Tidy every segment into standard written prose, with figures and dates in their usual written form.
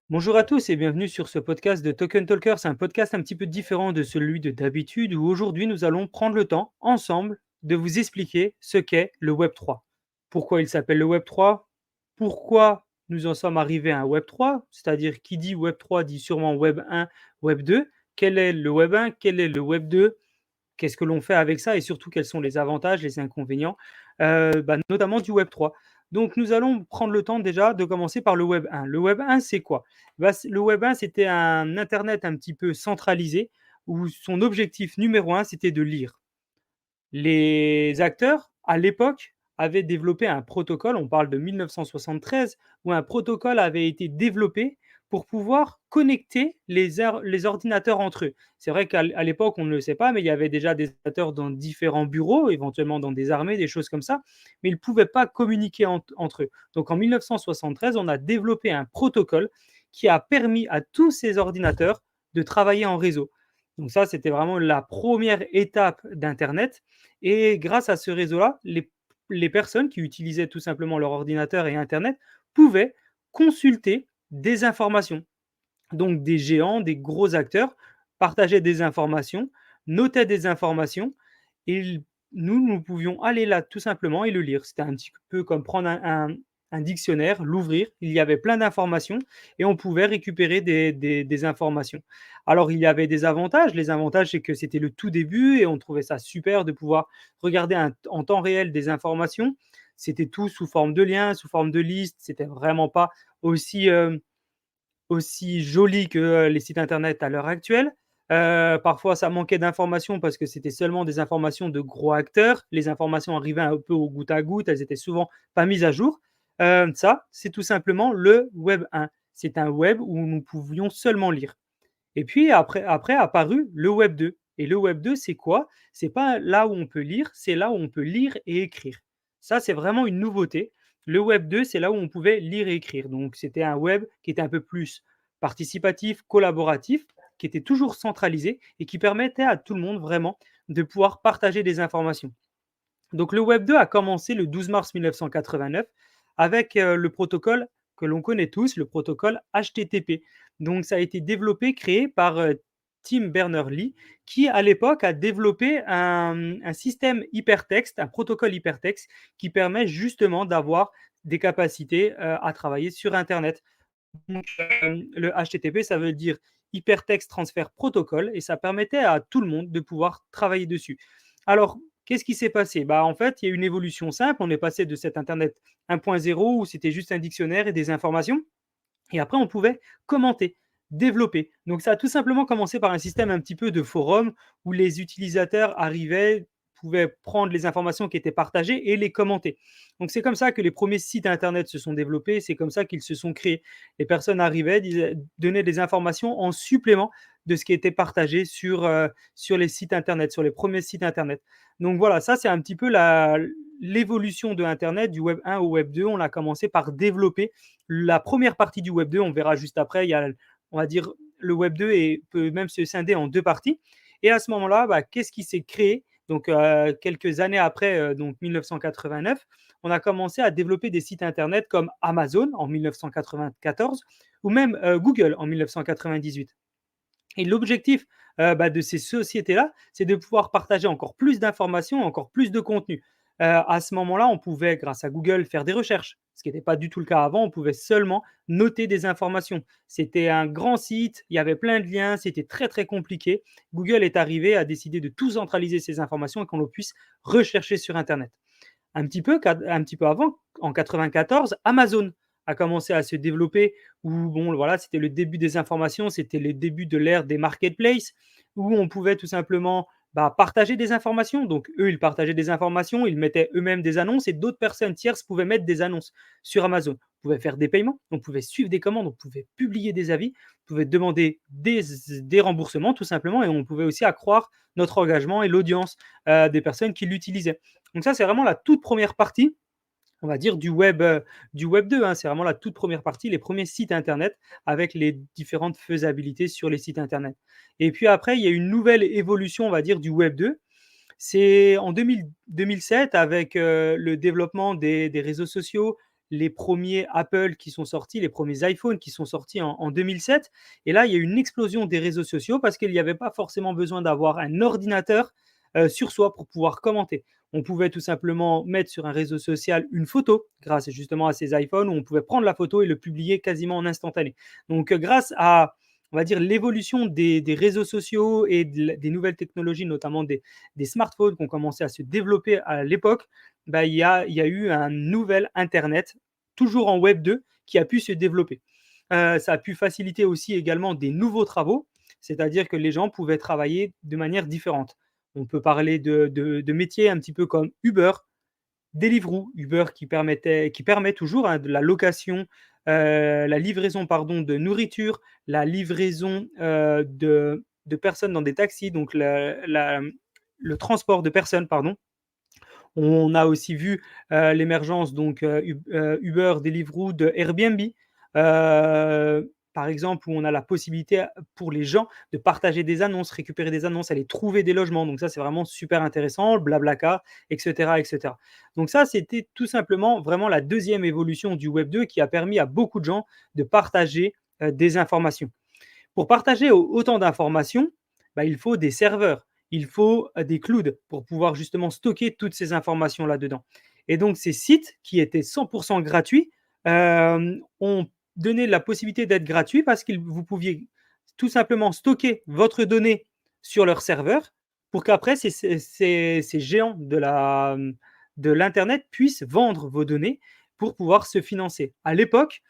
Bonjour à tous et bienvenue sur ce podcast de Token Talker. C'est un podcast un petit peu différent de celui de d'habitude où aujourd'hui nous allons prendre le temps ensemble de vous expliquer ce qu'est le Web 3. Pourquoi il s'appelle le Web 3? Pourquoi nous en sommes arrivés à un Web 3? C'est-à-dire qui dit Web 3 dit sûrement Web 1, Web 2. Quel est le Web 1? Quel est le Web 2? Qu'est-ce que l'on fait avec ça et surtout quels sont les avantages, les inconvénients, notamment du Web 3. Donc nous allons prendre le temps déjà de commencer par le Web 1. Le Web 1, c'est quoi? Le Web 1, c'était un internet un petit peu centralisé où son objectif numéro un, c'était de lire. Les acteurs, à l'époque, avaient développé un protocole, on parle de 1973, où un protocole avait été développé pour pouvoir connecter les ordinateurs entre eux. C'est vrai qu'à l'époque, on ne le sait pas, mais il y avait déjà des ordinateurs dans différents bureaux, éventuellement dans des armées, des choses comme ça, mais ils ne pouvaient pas communiquer entre eux. Donc en 1973, on a développé un protocole qui a permis à tous ces ordinateurs de travailler en réseau. Donc ça, c'était vraiment la première étape d'Internet. Et grâce à ce réseau-là, les personnes qui utilisaient tout simplement leur ordinateur et Internet pouvaient consulter des informations. Donc des géants, des gros acteurs partageaient des informations, notaient des informations et nous pouvions aller là tout simplement et le lire. C'était un petit peu comme prendre un dictionnaire, l'ouvrir, il y avait plein d'informations et on pouvait récupérer des informations. Alors il y avait des avantages, les avantages c'est que c'était le tout début et on trouvait ça super de pouvoir regarder en temps réel des informations. C'était tout sous forme de liens, sous forme de listes, c'était vraiment pas aussi, aussi joli que les sites internet à l'heure actuelle. Parfois, ça manquait d'informations parce que c'était seulement des informations de gros acteurs. Les informations arrivaient un peu au goutte à goutte, elles étaient souvent pas mises à jour. Ça, c'est tout simplement le Web 1. C'est un web où nous pouvions seulement lire. Et puis après a apparu le Web 2. Et le Web 2, c'est quoi? C'est pas là où on peut lire, c'est là où on peut lire et écrire. Ça, c'est vraiment une nouveauté. Le Web 2, c'est là où on pouvait lire et écrire. Donc, c'était un web qui était un peu plus participatif, collaboratif, qui était toujours centralisé et qui permettait à tout le monde vraiment de pouvoir partager des informations. Donc le Web 2 a commencé le 12 mars 1989 avec le protocole que l'on connaît tous, le protocole HTTP. Donc ça a été développé, créé par Tim Berners-Lee, qui à l'époque a développé un système hypertexte, un protocole hypertexte qui permet justement d'avoir des capacités à travailler sur Internet. Donc, le HTTP, ça veut dire Hypertext Transfer Protocol et ça permettait à tout le monde de pouvoir travailler dessus. Alors, qu'est-ce qui s'est passé? Bah, en fait, il y a une évolution simple. On est passé de cet internet 1.0 où c'était juste un dictionnaire et des informations et après on pouvait commenter, développer. Donc ça a tout simplement commencé par un système un petit peu de forum où les utilisateurs arrivaient, pouvaient prendre les informations qui étaient partagées et les commenter. Donc c'est comme ça que les premiers sites internet se sont développés, c'est comme ça qu'ils se sont créés. Les personnes arrivaient, donnaient des informations en supplément de ce qui était partagé sur les sites internet, sur les premiers sites internet. Donc voilà, ça c'est un petit peu l'évolution de Internet, du Web 1 au Web 2. On a commencé par développer la première partie du Web 2, on verra juste après, il y a, on va dire, le Web 2 et peut même se scinder en deux parties. Et à ce moment-là, qu'est-ce qui s'est créé? Donc, quelques années après, donc 1989, on a commencé à développer des sites internet comme Amazon en 1994 ou même Google en 1998. Et l'objectif de ces sociétés-là, c'est de pouvoir partager encore plus d'informations, encore plus de contenu. À ce moment-là, on pouvait, grâce à Google, faire des recherches, ce qui n'était pas du tout le cas avant. On pouvait seulement noter des informations. C'était un grand site, il y avait plein de liens, c'était très très compliqué. Google est arrivé à décider de tout centraliser ces informations et qu'on puisse rechercher sur Internet. Un petit peu avant, en 94, Amazon a commencé à se développer où bon, voilà, c'était le début des informations, c'était le début de l'ère des marketplaces où on pouvait tout simplement partager des informations. Donc, eux, ils partageaient des informations, ils mettaient eux-mêmes des annonces et d'autres personnes tierces pouvaient mettre des annonces sur Amazon. On pouvait faire des paiements, on pouvait suivre des commandes, on pouvait publier des avis, on pouvait demander des remboursements tout simplement et on pouvait aussi accroître notre engagement et l'audience des personnes qui l'utilisaient. Donc ça, c'est vraiment la toute première partie, on va dire, du web 2. Hein. C'est vraiment la toute première partie, les premiers sites Internet avec les différentes faisabilités sur les sites Internet. Et puis après, il y a une nouvelle évolution, on va dire, du web 2. C'est en 2007 avec le développement des réseaux sociaux, les premiers Apple qui sont sortis, les premiers iPhones qui sont sortis en 2007. Et là, il y a eu une explosion des réseaux sociaux parce qu'il n'y avait pas forcément besoin d'avoir un ordinateur sur soi pour pouvoir commenter. On pouvait tout simplement mettre sur un réseau social une photo grâce justement à ces iPhones où on pouvait prendre la photo et le publier quasiment en instantané. Donc, grâce à, on va dire, l'évolution des réseaux sociaux et des nouvelles technologies, notamment des smartphones qui ont commencé à se développer à l'époque, bah, il y a eu un nouvel Internet, toujours en Web 2, qui a pu se développer. Ça a pu faciliter aussi également des nouveaux travaux, c'est-à-dire que les gens pouvaient travailler de manière différente. On peut parler de métiers un petit peu comme Uber, Deliveroo, Uber qui permet toujours hein, de la location, la livraison pardon, de nourriture, la livraison de personnes dans des taxis, donc le transport de personnes, pardon. On a aussi vu l'émergence donc Uber, Deliveroo, de Airbnb, par exemple, où on a la possibilité pour les gens de partager des annonces, récupérer des annonces, aller trouver des logements. Donc ça, c'est vraiment super intéressant, Blablacar, etc., etc. Donc ça, c'était tout simplement vraiment la deuxième évolution du Web 2 qui a permis à beaucoup de gens de partager des informations. Pour partager autant d'informations, bah, il faut des serveurs, il faut des clouds pour pouvoir justement stocker toutes ces informations là-dedans. Et donc ces sites qui étaient 100% gratuits ont donné la possibilité d'être gratuits parce que vous pouviez tout simplement stocker votre donnée sur leur serveur pour qu'après ces géants de l'Internet puissent vendre vos données pour pouvoir se financer. À l'époque,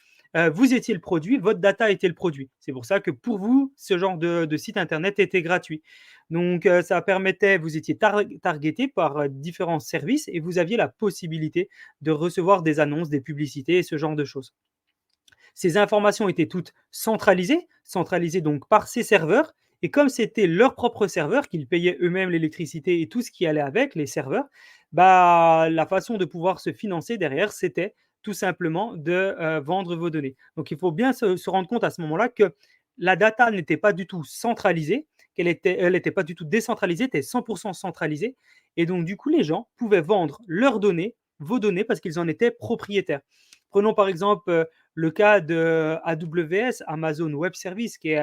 vous étiez le produit, votre data était le produit. C'est pour ça que pour vous, ce genre de site internet était gratuit. Donc, ça permettait, vous étiez targeté par différents services et vous aviez la possibilité de recevoir des annonces, des publicités et ce genre de choses. Ces informations étaient toutes centralisées donc par ces serveurs. Et comme c'était leur propre serveur, qu'ils payaient eux-mêmes l'électricité et tout ce qui allait avec, les serveurs, bah, la façon de pouvoir se financer derrière, c'était tout simplement de vendre vos données. Donc il faut bien se rendre compte à ce moment-là que la data n'était pas du tout centralisée, elle n'était pas du tout décentralisée, elle était 100% centralisée. Et donc du coup, les gens pouvaient vendre leurs données, vos données, parce qu'ils en étaient propriétaires. Prenons par exemple le cas de AWS, Amazon Web Service, qui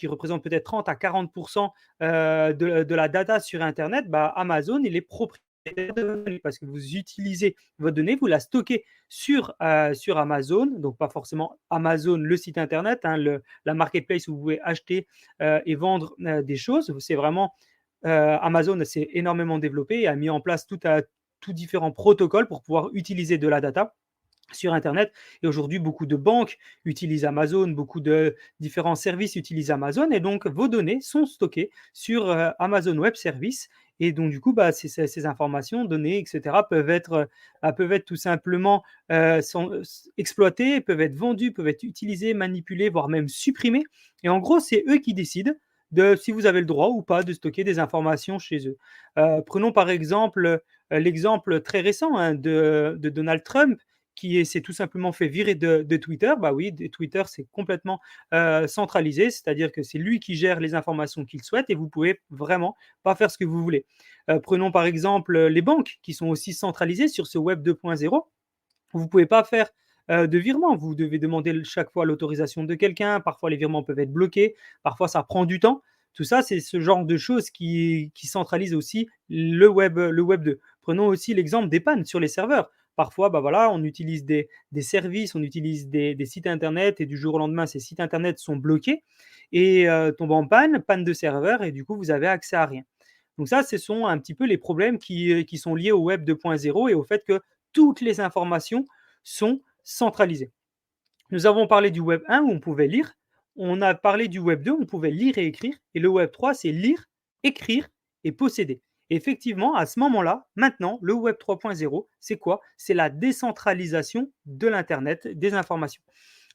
représente peut-être 30 à 40 de la data sur Internet. Bah, Amazon, il est propriétaire de vos données parce que vous utilisez votre donnée, vous la stockez sur Amazon, donc pas forcément Amazon, le site Internet, hein, la marketplace où vous pouvez acheter et vendre des choses. C'est vraiment Amazon s'est énormément développé et a mis en place tout différents protocoles pour pouvoir utiliser de la data sur Internet. Et aujourd'hui, beaucoup de banques utilisent Amazon, beaucoup de différents services utilisent Amazon. Et donc, vos données sont stockées sur Amazon Web Service. Et donc, du coup, bah, ces informations, données, etc., peuvent être tout simplement exploitées, peuvent être vendues, peuvent être utilisées, manipulées, voire même supprimées. Et en gros, c'est eux qui décident de si vous avez le droit ou pas de stocker des informations chez eux. Prenons par exemple l'exemple très récent hein, de Donald Trump qui s'est tout simplement fait virer de Twitter. Bah oui, Twitter, c'est complètement centralisé, c'est-à-dire que c'est lui qui gère les informations qu'il souhaite et vous pouvez vraiment pas faire ce que vous voulez. Prenons par exemple les banques qui sont aussi centralisées sur ce Web 2.0. Vous ne pouvez pas faire de virement. Vous devez demander chaque fois l'autorisation de quelqu'un. Parfois, les virements peuvent être bloqués. Parfois, ça prend du temps. Tout ça, c'est ce genre de choses qui centralisent aussi le web 2. Prenons aussi l'exemple des pannes sur les serveurs. Parfois, bah voilà, on utilise des services, on utilise des sites internet et du jour au lendemain, ces sites internet sont bloqués et tombent en panne de serveur et du coup, vous avez accès à rien. Donc ça, ce sont un petit peu les problèmes qui sont liés au web 2.0 et au fait que toutes les informations sont centralisées. Nous avons parlé du web 1 où on pouvait lire, on a parlé du web 2 où on pouvait lire et écrire, et le web 3, c'est lire, écrire et posséder. Et effectivement, à ce moment-là, maintenant, le web 3.0, c'est quoi? C'est la décentralisation de l'Internet, des informations.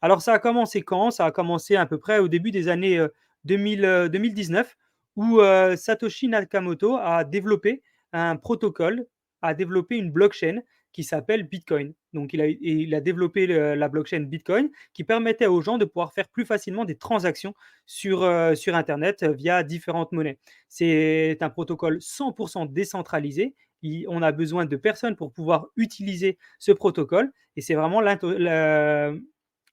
Alors ça a commencé quand? Ça a commencé à peu près au début des années 2019, où Satoshi Nakamoto a développé un protocole, a développé une blockchain qui s'appelle Bitcoin. Donc, il a développé la blockchain Bitcoin qui permettait aux gens de pouvoir faire plus facilement des transactions sur Internet via différentes monnaies. C'est un protocole 100% décentralisé. on a besoin de personnes pour pouvoir utiliser ce protocole et c'est vraiment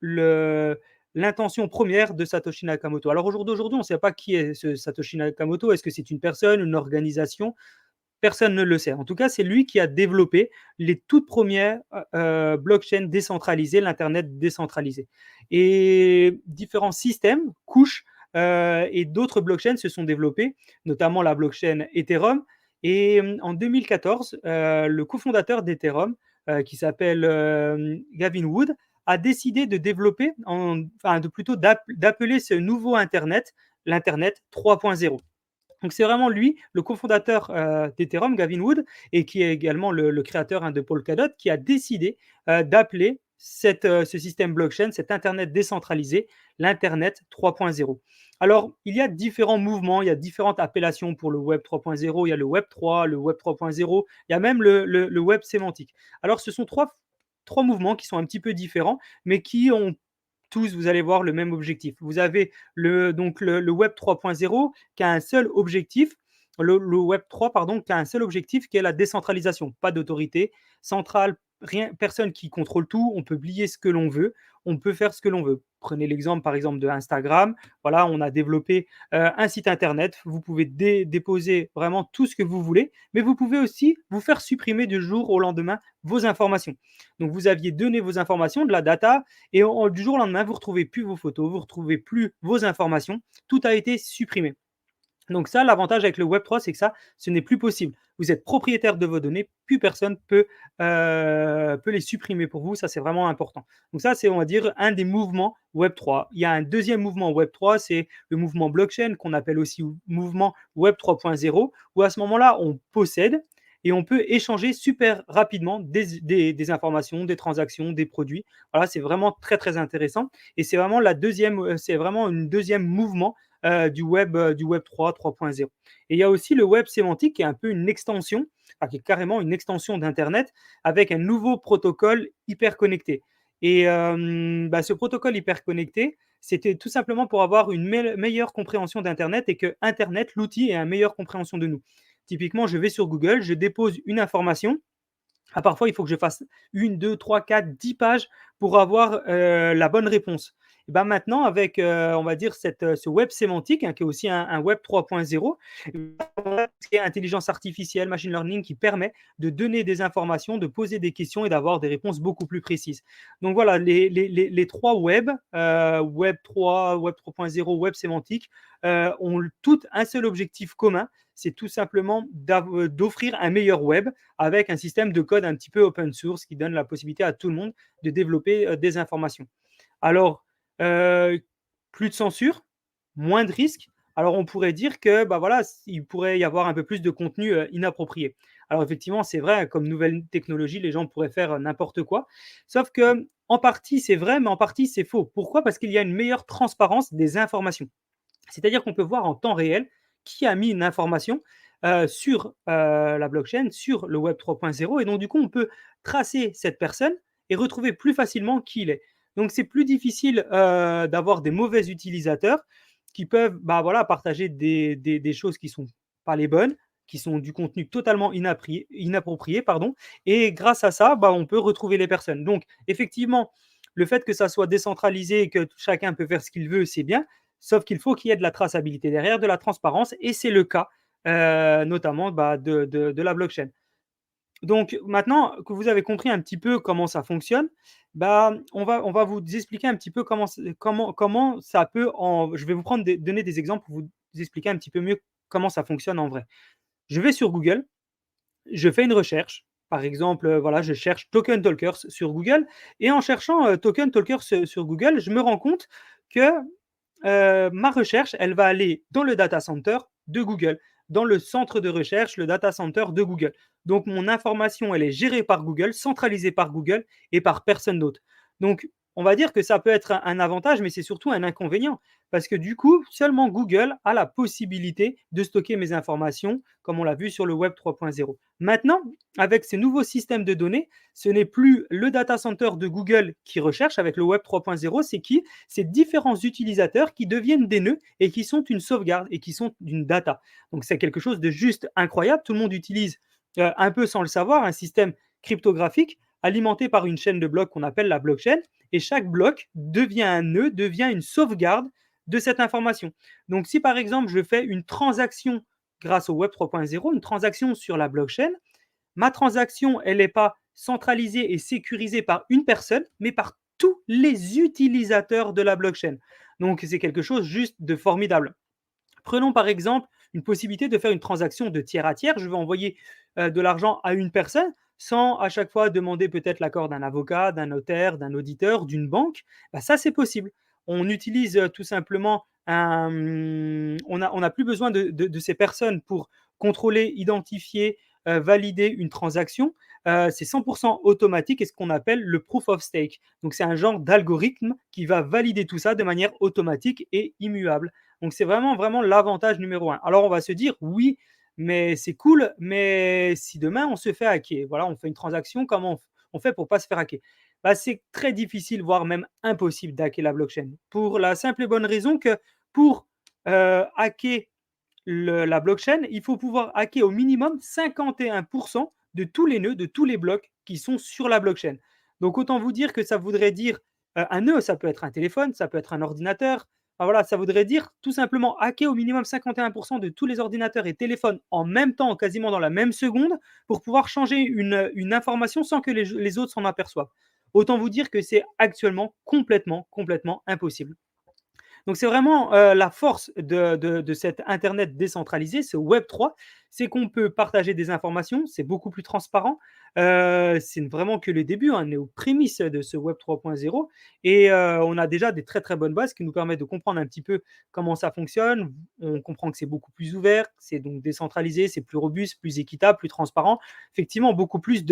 le l'intention première de Satoshi Nakamoto. Alors aujourd'hui, on ne sait pas qui est ce Satoshi Nakamoto. Est-ce que c'est une personne, une organisation? Personne ne le sait. En tout cas, c'est lui qui a développé les toutes premières blockchains décentralisées, l'Internet décentralisé. Et différents systèmes, couches et d'autres blockchains se sont développés, notamment la blockchain Ethereum. Et en 2014, le cofondateur d'Ethereum, qui s'appelle Gavin Wood, a décidé de développer, plutôt d'appeler ce nouveau Internet l'Internet 3.0. Donc c'est vraiment lui, le cofondateur d'Ethereum, Gavin Wood, et qui est également le créateur de Polkadot, qui a décidé d'appeler ce système blockchain, cet Internet décentralisé, l'Internet 3.0. Alors, il y a différents mouvements, il y a différentes appellations pour le Web 3.0, il y a le Web 3, le Web 3.0, il y a même le Web sémantique. Alors, ce sont trois mouvements qui sont un petit peu différents, mais qui ont tous, vous allez voir, le même objectif. Vous avez le Web 3.0 qui a un seul objectif, le Web 3, pardon, qui a un seul objectif qui est la décentralisation. Pas d'autorité centrale, rien, personne qui contrôle tout, on peut publier ce que l'on veut, on peut faire ce que l'on veut. Prenez l'exemple par exemple de Instagram. Voilà, on a développé un site internet. Vous pouvez déposer vraiment tout ce que vous voulez, mais vous pouvez aussi vous faire supprimer du jour au lendemain vos informations. Donc vous aviez donné vos informations, de la data, et du jour au lendemain, vous ne retrouvez plus vos photos, vous ne retrouvez plus vos informations. Tout a été supprimé. Donc ça, l'avantage avec le Web3, c'est que ça, ce n'est plus possible. Vous êtes propriétaire de vos données, plus personne peut les supprimer pour vous. Ça, c'est vraiment important. Donc ça, c'est, on va dire, un des mouvements Web3. Il y a un deuxième mouvement Web3, c'est le mouvement blockchain, qu'on appelle aussi mouvement Web 3.0, où à ce moment-là, on possède et on peut échanger super rapidement des informations, des transactions, des produits. Voilà, c'est vraiment très, très intéressant. Et c'est vraiment c'est vraiment un deuxième mouvement du Web 3, 3.0. Et il y a aussi le Web sémantique qui est un peu une extension, enfin, qui est carrément une extension d'Internet avec un nouveau protocole hyper connecté. Et ce protocole hyper connecté, c'était tout simplement pour avoir une meilleure compréhension d'Internet et que Internet, l'outil, ait une meilleure compréhension de nous. Typiquement, je vais sur Google, je dépose une information. Parfois, il faut que je fasse 1, 2, 3, 4, 10 pages pour avoir la bonne réponse. Et ben maintenant, avec, on va dire, ce web sémantique, qui est aussi un web 3.0, qui est intelligence artificielle, machine learning, qui permet de donner des informations, de poser des questions et d'avoir des réponses beaucoup plus précises. Donc voilà, les trois web, web 3, web 3.0, web sémantique, ont toutes un seul objectif commun, c'est tout simplement d'offrir un meilleur web avec un système de code un petit peu open source qui donne la possibilité à tout le monde de développer des informations. Alors, euh, plus de censure, moins de risques. Alors, on pourrait dire que voilà, il pourrait y avoir un peu plus de contenu inapproprié. Alors, effectivement, c'est vrai, comme nouvelle technologie, les gens pourraient faire n'importe quoi. Sauf que, en partie, c'est vrai, mais en partie, c'est faux. Pourquoi? Parce qu'il y a une meilleure transparence des informations. C'est-à-dire qu'on peut voir en temps réel qui a mis une information sur la blockchain, sur le Web 3.0, et donc du coup, on peut tracer cette personne et retrouver plus facilement qui il est. Donc, c'est plus difficile d'avoir des mauvais utilisateurs qui peuvent voilà, partager des choses qui ne sont pas les bonnes, qui sont du contenu totalement inapproprié, pardon, et grâce à ça, on peut retrouver les personnes. Donc, effectivement, le fait que ça soit décentralisé et que chacun peut faire ce qu'il veut, c'est bien, sauf qu'il faut qu'il y ait de la traçabilité derrière, de la transparence, et c'est le cas notamment de la blockchain. Donc maintenant que vous avez compris un petit peu comment ça fonctionne, on va vous expliquer un petit peu comment ça peut je vais vous donner des exemples pour vous expliquer un petit peu mieux comment ça fonctionne en vrai. Je vais sur Google, je fais une recherche. Par exemple, voilà, je cherche Token Talkers sur Google et en cherchant Token Talkers sur Google, je me rends compte que ma recherche, elle va aller dans le data center de Google, dans le centre de recherche, le data center de Google. Donc, mon information, elle est gérée par Google, centralisée par Google et par personne d'autre. Donc, on va dire que ça peut être un avantage, mais c'est surtout un inconvénient. Parce que du coup, seulement Google a la possibilité de stocker mes informations, comme on l'a vu sur le Web 3.0. Maintenant, avec ces nouveaux systèmes de données, ce n'est plus le data center de Google qui recherche avec le Web 3.0, c'est qui? C'est différents utilisateurs qui deviennent des nœuds et qui sont une sauvegarde et qui sont une data. Donc c'est quelque chose de juste incroyable. Tout le monde utilise un peu sans le savoir, un système cryptographique alimenté par une chaîne de blocs qu'on appelle la blockchain. Et chaque bloc devient un nœud, devient une sauvegarde de cette information. Donc, si par exemple je fais une transaction grâce au Web 3.0, une transaction sur la blockchain, ma transaction, elle n'est pas centralisée et sécurisée par une personne, mais par tous les utilisateurs de la blockchain. Donc, c'est quelque chose juste de formidable. Prenons par exemple une possibilité de faire une transaction de tiers à tiers. Je vais envoyer de l'argent à une personne sans à chaque fois demander peut-être l'accord d'un avocat, d'un notaire, d'un auditeur, d'une banque. Bah, ça, c'est possible. On utilise tout simplement on n'a plus besoin de ces personnes pour contrôler, identifier, valider une transaction. C'est 100% automatique et ce qu'on appelle le proof of stake. Donc, c'est un genre d'algorithme qui va valider tout ça de manière automatique et immuable. Donc, c'est vraiment, vraiment l'avantage numéro un. Alors, on va se dire, oui, mais c'est cool, mais si demain on se fait hacker, voilà, on fait une transaction, comment on fait pour ne pas se faire hacker? Bah, c'est très difficile, voire même impossible d'hacker la blockchain. Pour la simple et bonne raison que pour hacker la blockchain, il faut pouvoir hacker au minimum 51% de tous les nœuds, de tous les blocs qui sont sur la blockchain. Donc autant vous dire que ça voudrait dire un nœud, ça peut être un téléphone, ça peut être un ordinateur. Enfin, voilà, ça voudrait dire tout simplement hacker au minimum 51% de tous les ordinateurs et téléphones en même temps, quasiment dans la même seconde, pour pouvoir changer une information sans que les autres s'en aperçoivent. Autant vous dire que c'est actuellement complètement, complètement impossible. Donc c'est vraiment la force de cet Internet décentralisé, ce Web 3, c'est qu'on peut partager des informations, c'est beaucoup plus transparent. C'est vraiment que le début, hein, on est aux prémices de ce Web 3.0 et on a déjà des très très bonnes bases qui nous permettent de comprendre un petit peu comment ça fonctionne. On comprend que c'est beaucoup plus ouvert, c'est donc décentralisé, c'est plus robuste, plus équitable, plus transparent. Effectivement, beaucoup plus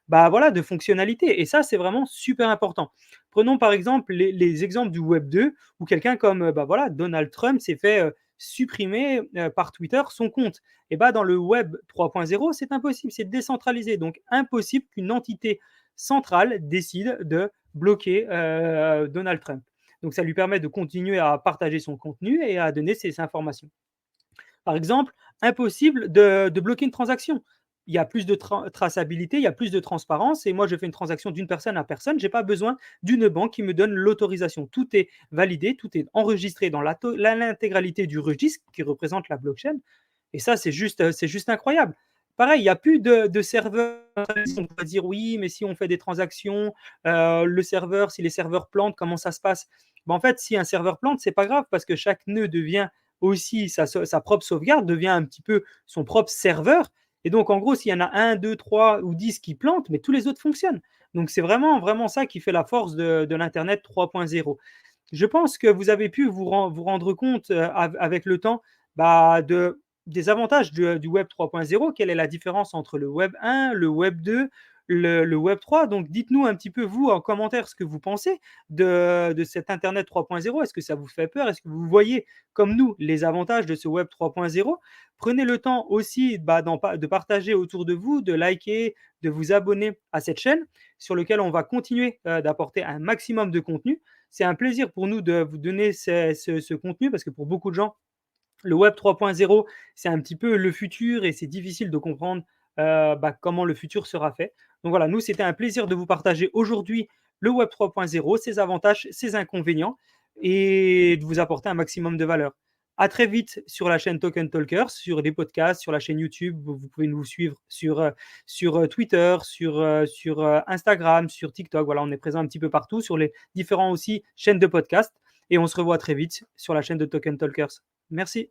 bah, voilà, de fonctionnalités et ça, c'est vraiment super important. Prenons par exemple les exemples du Web 2 où quelqu'un comme bah voilà, Donald Trump s'est fait supprimer par Twitter son compte. Et bah, dans le Web 3.0, c'est impossible, c'est décentralisé. Donc impossible qu'une entité centrale décide de bloquer Donald Trump. Donc ça lui permet de continuer à partager son contenu et à donner ses informations. Par exemple, impossible de bloquer une transaction. Il y a plus de traçabilité, il y a plus de transparence et moi je fais une transaction d'une personne à personne, je n'ai pas besoin d'une banque qui me donne l'autorisation. Tout est validé, tout est enregistré dans l'intégralité du registre qui représente la blockchain et ça c'est juste incroyable. Pareil, il n'y a plus de serveurs. On peut dire oui, mais si on fait des transactions, le serveur, si les serveurs plantent, comment ça se passe? Ben, en fait, si un serveur plante, c'est pas grave parce que chaque nœud devient aussi sa propre sauvegarde, devient un petit peu son propre serveur. Et donc, en gros, s'il y en a un, deux, trois ou 10 qui plantent, mais tous les autres fonctionnent. Donc, c'est vraiment, vraiment ça qui fait la force de l'Internet 3.0. Je pense que vous avez pu vous rendre compte avec le temps bah, des avantages du Web 3.0. Quelle est la différence entre le Web 1, le Web 2, le Web 3? Donc, dites-nous un petit peu, vous, en commentaire, ce que vous pensez de cet Internet 3.0. Est-ce que ça vous fait peur? Est-ce que vous voyez, comme nous, les avantages de ce Web 3.0? Prenez le temps aussi bah, de partager autour de vous, de liker, de vous abonner à cette chaîne sur laquelle on va continuer d'apporter un maximum de contenu. C'est un plaisir pour nous de vous donner ce contenu parce que pour beaucoup de gens, le Web 3.0, c'est un petit peu le futur et c'est difficile de comprendre bah, comment le futur sera fait. Donc voilà, nous, c'était un plaisir de vous partager aujourd'hui le Web 3.0, ses avantages, ses inconvénients et de vous apporter un maximum de valeur. À très vite sur la chaîne Token Talkers, sur des podcasts, sur la chaîne YouTube. Vous pouvez nous suivre sur Twitter, sur Instagram, sur TikTok. Voilà, on est présent un petit peu partout, sur les différents aussi chaînes de podcasts. Et on se revoit très vite sur la chaîne de Token Talkers. Merci.